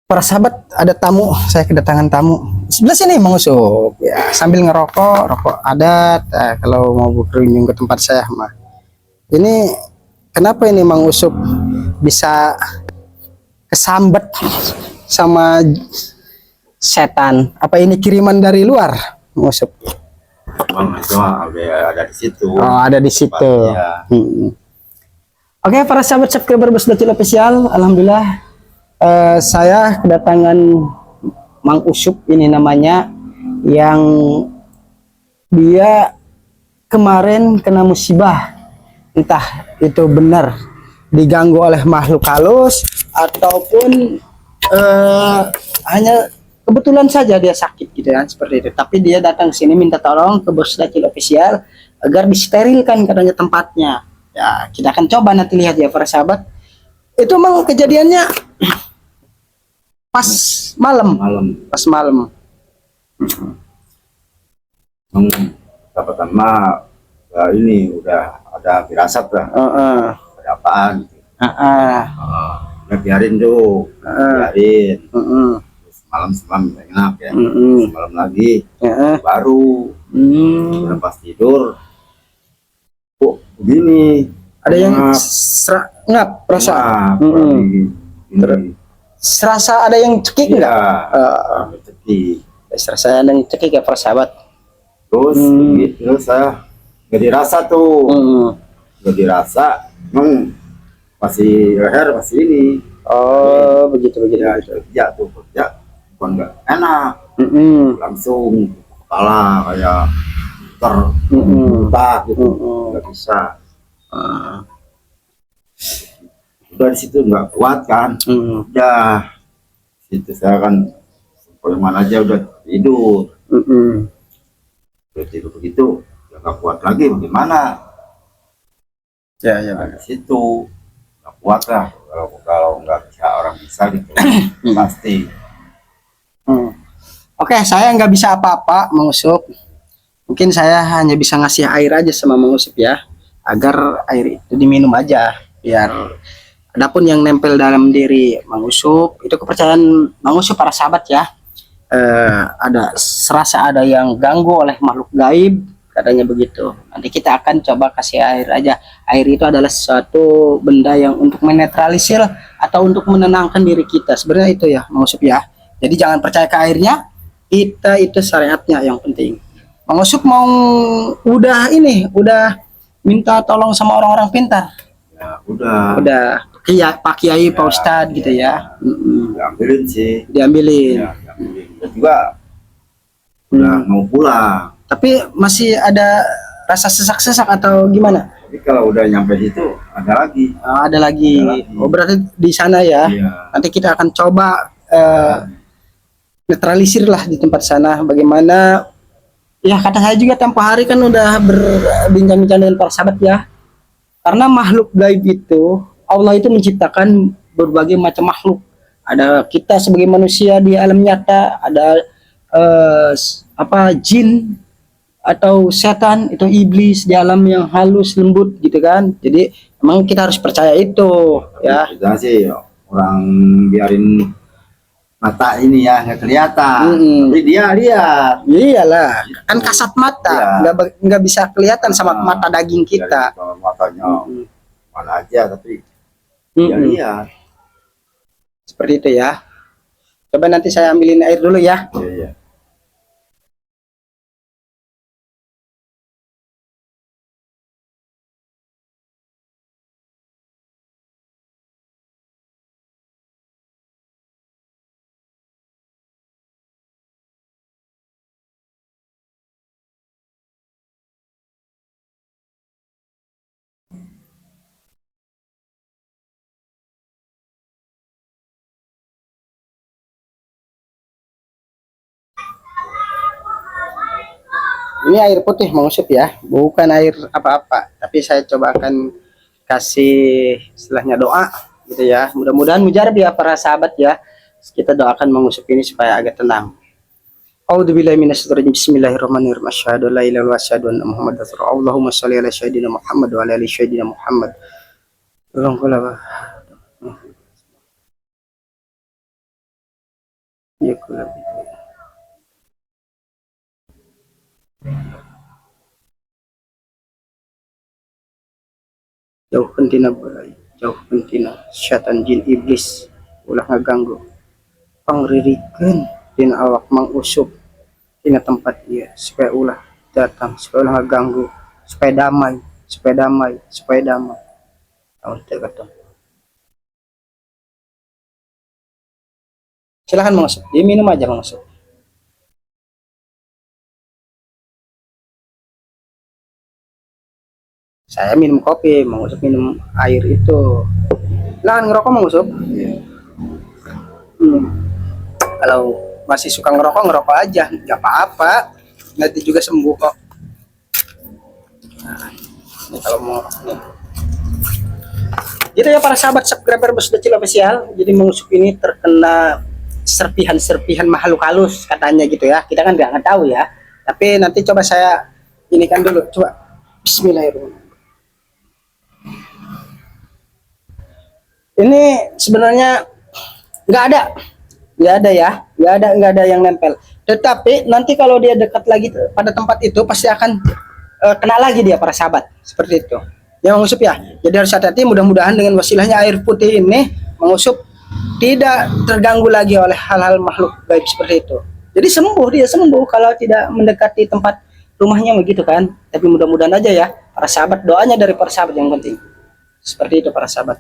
Para sahabat, ada tamu, saya kedatangan tamu. Sebelah sini Mang Usup, ya sambil ngerokok, rokok adat. Kalau mau berkunjung ke tempat saya mah. Ini kenapa ini Mang Usup bisa kesambet sama setan? Apa ini kiriman dari luar, Mang Usup? Bang, itu ada di situ. Oh, ada di situ. Oke, para sahabat subscriber Basdatul Official, alhamdulillah saya kedatangan Mang Usup ini namanya, yang dia kemarin kena musibah, entah itu benar diganggu oleh makhluk halus ataupun hanya kebetulan saja dia sakit gitu kan, seperti itu. Tapi dia datang ke sini minta tolong ke Basdatul Official agar disterilkan katanya tempatnya. Ya, kita akan coba nanti lihat ya para sahabat. Itu memang kejadiannya pas malam. Pas malam. Pertama ini udah ada firasat lah. Ada apaan gitu. Udah biarin tuh. Biarin. Terus malam enak ya. Malam lagi baru. Udah pas tidur. Kok begini? Ada yang ngap rasa. Serasa ada yang cekik enggak? Cekik. Serasa ada yang cekik ya para sahabat. Terus gitu saya nggak dirasa tuh. Nggak dirasa. Emang masih leher masih ini. Oh, begitu. Ya tuh kerja bukan nggak enak. Langsung kepala kayak terbuka gitu. Nggak bisa. Udah di situ nggak kuat kan. Udah situ saya kan mana aja udah tidur. Udah tidur begitu ya nggak kuat lagi, bagaimana Ya di situ nggak kuat lah kalau nggak bisa orang bisa gitu. Pasti. Oke, saya nggak bisa apa-apa Mang Usup. Mungkin saya hanya bisa ngasih air aja sama Mang Usup ya, agar air itu diminum aja, biar adapun yang nempel dalam diri Mang Usup itu kepercayaan Mang Usup para sahabat ya. Serasa ada yang ganggu oleh makhluk gaib katanya begitu. Nanti kita akan coba kasih air aja. Air itu adalah suatu benda yang untuk menetralisir atau untuk menenangkan diri kita. Sebenarnya itu ya Mang Usup ya. Jadi jangan percaya ke airnya, kita itu syariatnya yang penting. Mang Usup mau udah minta tolong sama orang-orang pintar. Ya udah Pak Kiai, Pak Ustadz gitu ya. Diambilin sih. Diambilin. Ya, diambilin. Dan juga udah mau pulang. Tapi masih ada rasa sesak-sesak atau gimana? Tapi kalau udah nyampe situ ada lagi. Ada lagi. Oh, berarti di sana ya. Iya. Nanti kita akan coba netralisir lah di tempat sana. Bagaimana? Ya kata saya juga tempo hari kan udah berbincang-bincang dengan para sahabat ya. Karena makhluk gaib itu, Allah itu menciptakan berbagai macam makhluk. Ada kita sebagai manusia di alam nyata, ada jin atau setan, itu iblis di alam yang halus lembut gitu kan. Jadi emang kita harus percaya itu ya. Kita sih orang biarin mata ini ya nggak kelihatan, tapi dia lihat. Iyalah, kan kasat mata, nggak bisa kelihatan sama mata daging kita. Kalau matanya mana aja, tapi dia lihat. Seperti itu ya. Coba nanti saya ambilin air dulu ya. Iya. Ini air putih Mang Usup ya, bukan air apa-apa. Tapi saya coba akan kasih istilahnya doa gitu ya. Mudah-mudahan mujarab ya para sahabat ya. Kita doakan Mang Usup ini supaya agak tenang. A'udzubillahi minasyaitonir rajim. Bismillahirrahmanirrahim. Asyhadu an la ilaha illallah wa asyhadu anna Muhammadar rasulullah. Allahumma shalli ala sayyidina Muhammad wa ala ali sayyidina Muhammad. Iya kurang lebih. Jauh pentina balai, jauh pentina syaitan jin iblis ulah ngaganggu pangririkan dina awak mang usup dina tempat dia supaya ulah datang, supaya ulah ngaganggu, supaya damai, supaya damai, supaya damai. Oh, kata. Silahkan Mang Usup, diminum aja Mang Usup. Saya minum kopi, Mang Usup minum air itu. Silahkan ngerokok Mang Usup. Hmm. Kalau masih suka ngerokok, ngerokok aja, nggak apa-apa. Nanti juga sembuh kok. Nah, ini kalau mau nih. Gitu ya para sahabat subscriber Besdacil Official. Jadi Mang Usup ini terkena serpihan-serpihan makhluk halus katanya gitu ya. Kita kan nggak tahu ya. Tapi nanti coba saya ini kan dulu. Coba Bismillahirrahmanirrahim. Ini sebenarnya nggak ada ya, nggak ada yang nempel. Tetapi nanti kalau dia dekat lagi pada tempat itu pasti akan kena lagi dia para sahabat seperti itu. Ya Mang Usup ya. Jadi harus hati-hati. Mudah-mudahan dengan wasilahnya air putih ini Mang Usup tidak terganggu lagi oleh hal-hal makhluk gaib seperti itu. Jadi dia sembuh kalau tidak mendekati tempat rumahnya begitu kan. Tapi mudah-mudahan aja ya para sahabat, doanya dari para sahabat yang penting. Seperti itu para sahabat.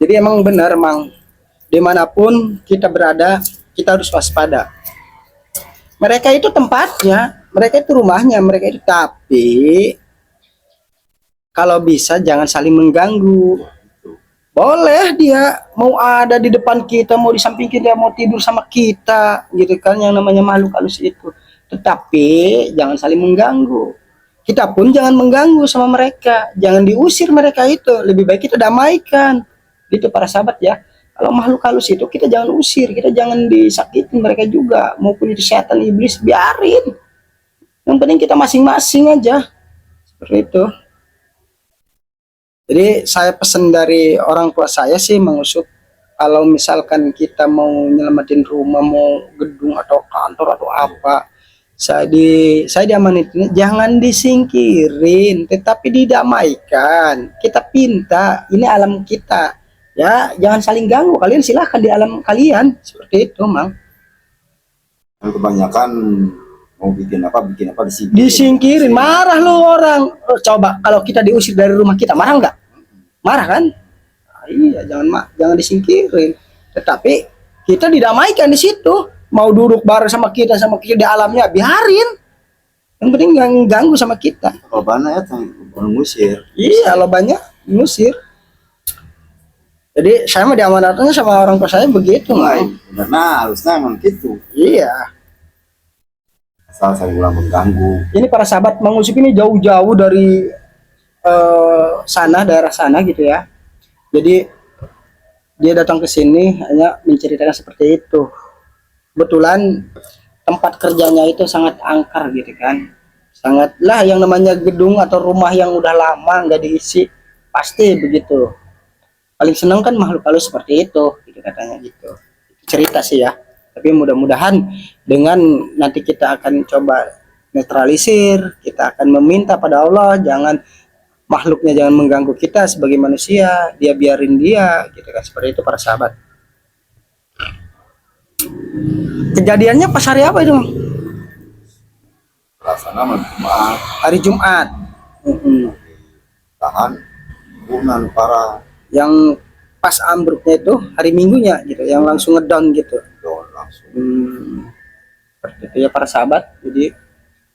Jadi emang benar Mang, dimanapun kita berada kita harus waspada. Mereka itu tempatnya, mereka itu rumahnya, mereka itu, tapi kalau bisa jangan saling mengganggu. Boleh dia mau ada di depan kita, mau di samping kita, mau tidur sama kita gitu kan, yang namanya makhluk halus itu. Tetapi jangan saling mengganggu. Kita pun jangan mengganggu sama mereka, jangan diusir mereka itu, lebih baik kita damaikan. Gitu para sahabat ya. Kalau makhluk halus itu kita jangan usir, kita jangan disakitin mereka juga, maupun itu setan iblis, biarin. Yang penting kita masing-masing aja. Seperti itu. Jadi saya pesan dari orang tua saya sih Mang Usup, kalau misalkan kita mau nyelamatin rumah, mau gedung atau kantor atau apa, saya diamanitin, jangan disingkirin, tetapi didamaikan. Kita pinta, ini alam kita. Ya, jangan saling ganggu. Kalian silahkan di alam kalian. Seperti itu, Mang. Kebanyakan mau bikin apa disingkirin. Marah lu orang. Coba kalau kita diusir dari rumah kita, marah nggak? Marah kan? Nah, iya, jangan disingkirin. Tetapi kita didamaikan di situ. Mau duduk bareng sama kita di alamnya, biarin. Yang penting jangan ganggu sama kita. Kalau banyak ya ngusir. Iya, lo banyak ngusir. Jadi saya mah diamanatkan sama orang tua saya begitu, Karena harusnya emang gitu. Iya. Asal saya ulang mengganggu. Ini para sahabat Mang Usup ini jauh-jauh dari daerah sana gitu ya. Jadi dia datang ke sini hanya menceritakan seperti itu. Kebetulan tempat kerjanya itu sangat angker gitu kan. Sangatlah yang namanya gedung atau rumah yang udah lama nggak diisi, pasti begitu. Paling senang kan makhluk halus seperti itu gitu katanya gitu. Cerita sih ya. Tapi mudah-mudahan dengan nanti kita akan coba netralisir, kita akan meminta pada Allah makhluknya jangan mengganggu kita sebagai manusia, dia biarin dia gitu kan, seperti itu para sahabat. Kejadiannya pas hari apa itu? Pelaksana Jumat. Hari Jumat. Tahan hubungan para yang pas ambruknya itu hari Minggunya gitu, yang langsung ngedown gitu. Langsung. Seperti itu ya para sahabat. Jadi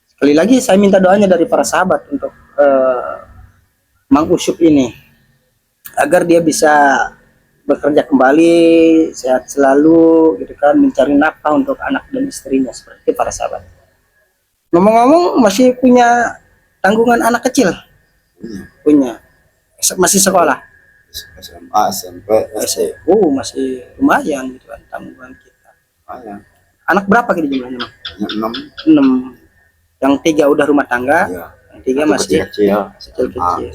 sekali lagi saya minta doanya dari para sahabat untuk Mang Usup ini agar dia bisa bekerja kembali, sehat selalu gitu kan, mencari nafkah untuk anak dan istrinya, seperti itu para sahabat. Ngomong-ngomong, masih punya tanggungan anak kecil? Punya. Masih sekolah? SMA, SMP, SD. Masih lumayan gitu kan tanggungan kita. Lumayan. Anak berapa gitu jumlahnya, Mang? 6. Yang 3 udah rumah tangga, Ya. yang 3 masih kecil. kecil.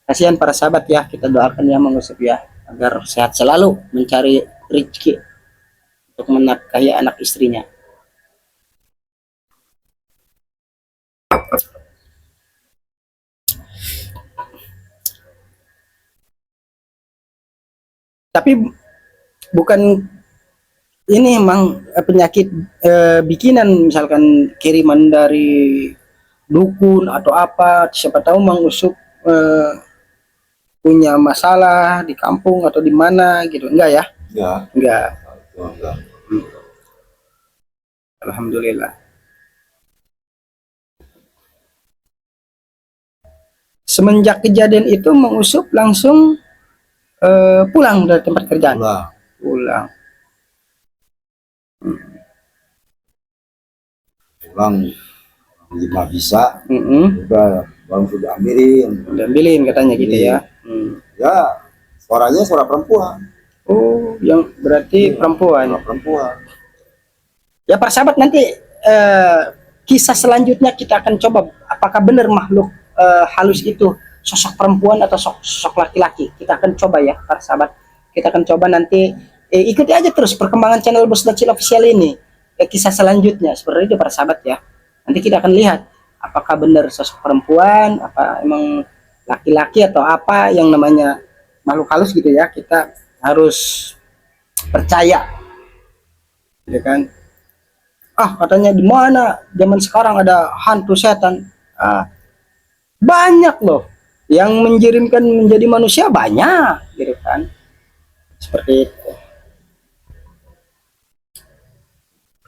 Kasihan para sahabat ya, kita doakan ya Mang Usop ya, agar sehat selalu mencari rezeki untuk menafkahi anak istrinya. Tapi bukan ini emang penyakit bikinan, misalkan kiriman dari dukun atau apa, siapa tahu Mang Usop punya masalah di kampung atau di mana gitu, enggak ya? Enggak. Enggak. Alhamdulillah. Semenjak kejadian itu Mang Usop langsung pulang dari tempat kerjaan. Pulang. Pulang 5 bisa. Udah bang sudah ambilin katanya gitu ya. Ya suaranya suara perempuan. Oh, yang berarti perempuan. Ya para sahabat, nanti kisah selanjutnya kita akan coba apakah benar makhluk halus itu sosok perempuan atau sosok laki-laki. Kita akan coba ya para sahabat. Kita akan coba nanti ikuti aja terus perkembangan channel Bos Dacil Official ini. Kisah selanjutnya seperti itu para sahabat ya. Nanti kita akan lihat apakah benar sosok perempuan, apa emang laki-laki atau apa yang namanya makhluk halus gitu ya. Kita harus percaya, ya kan? Katanya di mana zaman sekarang ada hantu setan. Banyak loh yang menjirimkan menjadi manusia, banyak gitu kan. Seperti itu.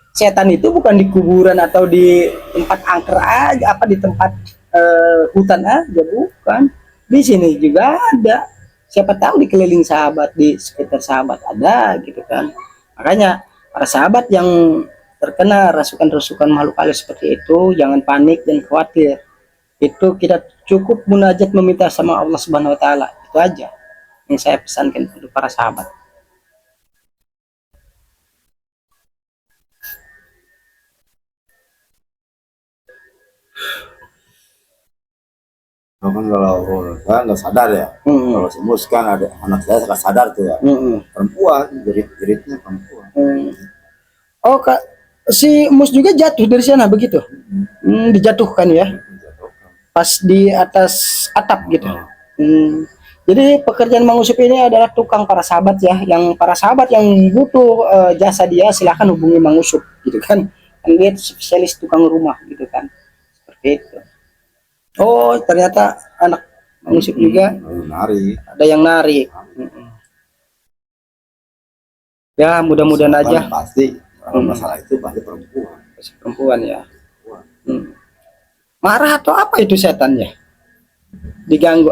Setan itu bukan di kuburan atau di tempat angker aja, apa di tempat hutan aja, bukan. Di sini juga ada. Siapa tahu di keliling sahabat, di sekitar sahabat ada gitu kan. Makanya para sahabat yang terkena rasukan-rasukan makhluk halus seperti itu, jangan panik dan khawatir. Itu kita cukup munajat meminta sama Allah Subhanahu wa taala. Itu aja yang saya pesankan untuk para sahabat. Kalau saya nggak sadar ya. Kalau semus kan ada anak saya nggak sadar tuh ya. Perempuan, jerit-jeritnya perempuan. Oh Kak, si Mus juga jatuh dari sana begitu? Dijatuhkan ya? Pas di atas atap gitu. Jadi pekerjaan Mang Usop ini adalah tukang para sahabat ya. Yang para sahabat yang butuh jasa dia, silahkan hubungi Mang Usop gitu kan. Kan dia spesialis tukang rumah gitu kan. Seperti itu. Oh ternyata anak Mang Usop juga ada yang nari. Ya mudah-mudahan aja. Pasti masalah itu pasti perempuan ya. Marah atau apa itu setannya? Diganggu,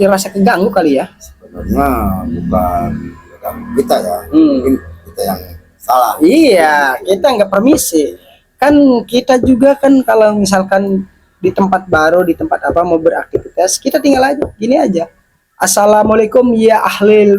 rasa keganggu kali ya? Sebenarnya bukan kita ya, mungkin kita yang salah. Iya, kita nggak permisi. Kan kita juga kan kalau misalkan di tempat baru, di tempat apa mau beraktivitas, kita tinggal aja, gini aja. Assalamualaikum ya ahli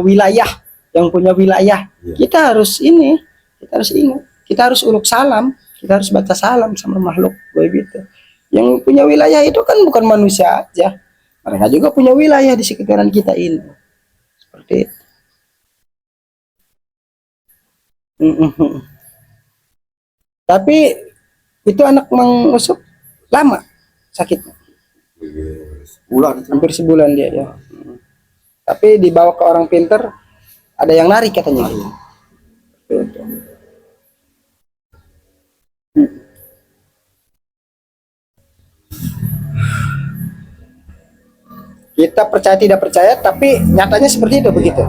wilayah, yang punya wilayah. Kita harus ini, kita harus ingat, kita harus uluk salam, kita harus baca salam sama makhluk begitu. Yang punya wilayah itu kan bukan manusia aja, mereka juga punya wilayah di sekitaran kita ini. Seperti itu. Tapi itu anak Mang Usop lama sakitnya? Hampir sebulan dia ya. Tapi dibawa ke orang pinter, ada yang narik katanya. Kita percaya tidak percaya, tapi nyatanya seperti itu begitu.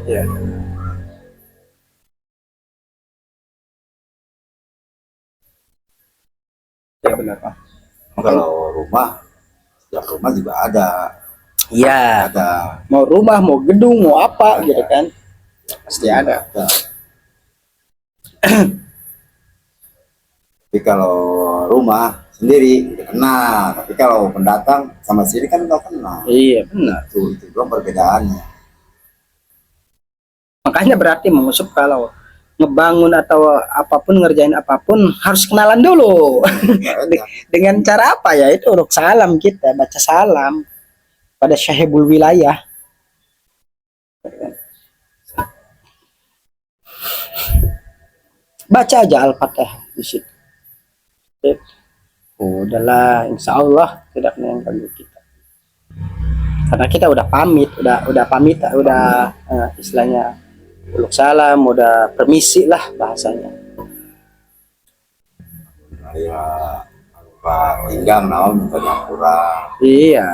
Ya. Ya benar Pak. Kalau rumah, setiap rumah juga ada. Iya. Ada. Mau rumah, mau gedung, mau apa gitu kan, pasti ada. Tapi kalau rumah sendiri udah kenal, tapi kalau pendatang sama sini kan nggak kenal. Iya benar. Itu doang perbedaannya. Makanya berarti Mang Usop kalau ngebangun atau apapun, ngerjain apapun harus kenalan dulu. Dengan cara apa ya? Itu uruk salam, kita baca salam. pada syahibul wilayah. Baca aja Al-Fatihah di situ. Udahlah, insya Allah tidak mengganggu kita. Karena kita udah pamit, udah istilahnya uluk salam, udah permisi lah bahasanya. Ya, Pak tinggal naon misalnya kurang. Iya.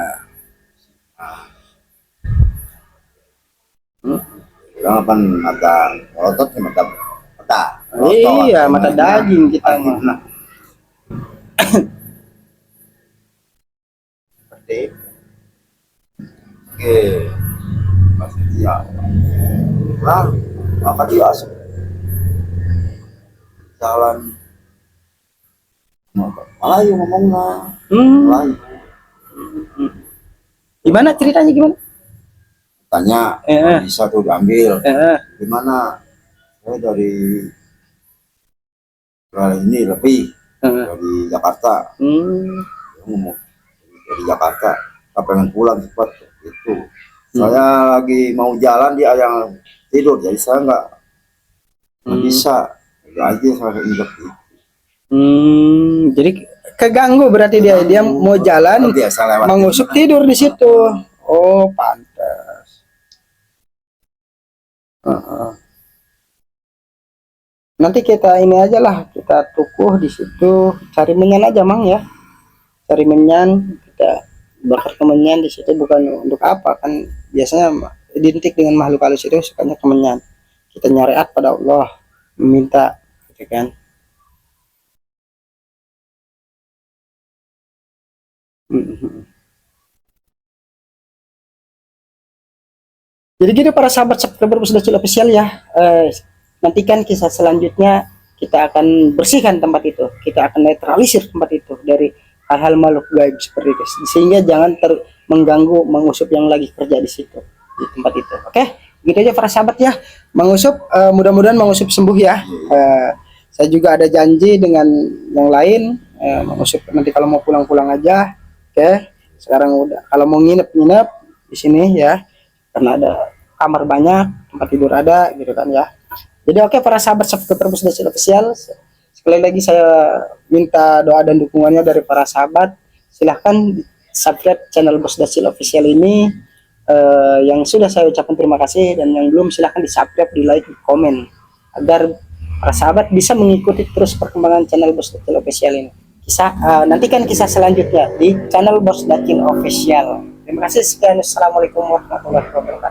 Kurang kan mata otot mata mata. Iya, mata daging kita. Nah. Seperti oke, masih dia. Nah, apa dia asal jalan Melayu ngomongnya Melayu. Gimana ceritanya gimana? Tanya bisa tuh diambil gimana? Saya dari ini lebih dari Jakarta. Ngomong dari Jakarta, saya pengen pulang cepat itu. Saya lagi mau jalan, dia yang tidur, jadi saya nggak bisa. Ya aja saya injak itu. Jadi keganggu berarti dia mau jalan, mengusuk tidur di situ. Oh, pantas. Nanti kita ini aja lah, kita tukuh di situ, cari menyan aja Mang ya. Cari menyan, kita bakar kemenyan di situ, bukan untuk apa kan, biasanya identik dengan makhluk halus itu sukanya kemenyan. Kita nyariat pada Allah, meminta gitu kan. Jadi gitu para sahabat subscriber Bos Dacil Official ya. Nantikan kisah selanjutnya, kita akan bersihkan tempat itu, kita akan netralisir tempat itu dari hal-hal makhluk gaib seperti itu, sehingga jangan mengganggu Mang Usup yang lagi kerja di situ, di tempat itu. Oke, gitu aja para sahabat ya. Mang Usup, mudah-mudahan Mang Usup sembuh ya. Saya juga ada janji dengan yang lain, Mang Usup nanti kalau mau pulang-pulang aja. Oke, sekarang udah, kalau mau nginep di sini ya, karena ada kamar banyak, tempat tidur ada gitu kan ya. Jadi oke para sahabat subscriber Bos Dacil Official, sekali lagi saya minta doa dan dukungannya dari para sahabat. Silahkan subscribe channel Bos Dacil Official ini. Yang sudah saya ucapkan terima kasih, dan yang belum silahkan di subscribe, di like, di komen, agar para sahabat bisa mengikuti terus perkembangan channel Bos Dacil Official ini. Nantikan kisah selanjutnya di channel Bos Dacil Official. Terima kasih, sekian. Assalamualaikum warahmatullahi wabarakatuh.